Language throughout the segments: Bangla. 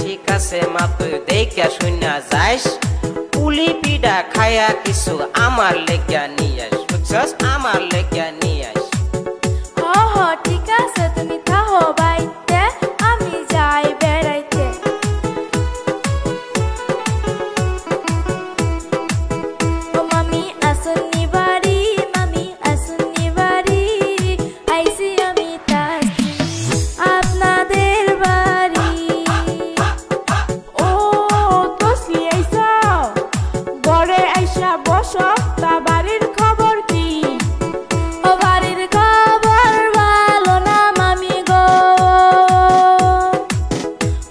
ঠিক আছে মা তুই দেখা শুনা যাইস পুলি পিঠা খায়া কিছু আমার লেগা নিয়ে আস বুঝছস আমার লেগা নিয়ে আস ঠিক আছে তুমি থাকো বাইতে আমি যাই বেড়াইতে ও মামি আসুনি বাড়ি মামি আসুনি বাড়ি আইসি আমি তাসি আপনাদের বাড়ি বসো তা বাড়ির খবর কি ও বাড়ির খবর ভালো না মামি গো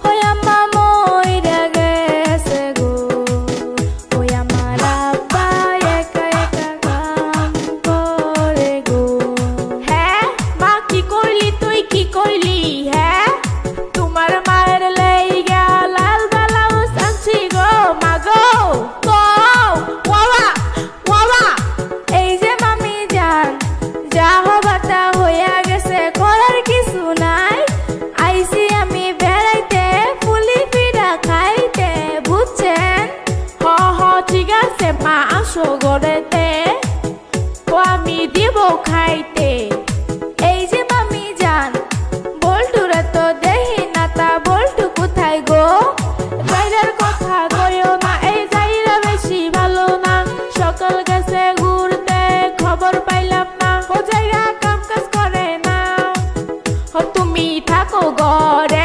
ওই আম্মা মইরা গেছে গো ওই আমার আব্বা একা একা কাম করে গো হ্যাঁ মা কি কইলি তুই কি কইলি হ্যাঁ তোমার মায়ের লাইগা লাল ব্লাউজ আনছি গো মা গো মা আসো গড়েতে ও আমি দিব খাইতে এই যে মামি জান বল্টুরা তো দেহি না তা বল্টু কোথায় গো জায়গার কথা কইও না এই জায়গা বেশি ভালো না সকাল গেছে ঘুরতে খবর পাইলাম না ও জায়গা কাম কাজ করে না ও তুমি থাকো ঘরে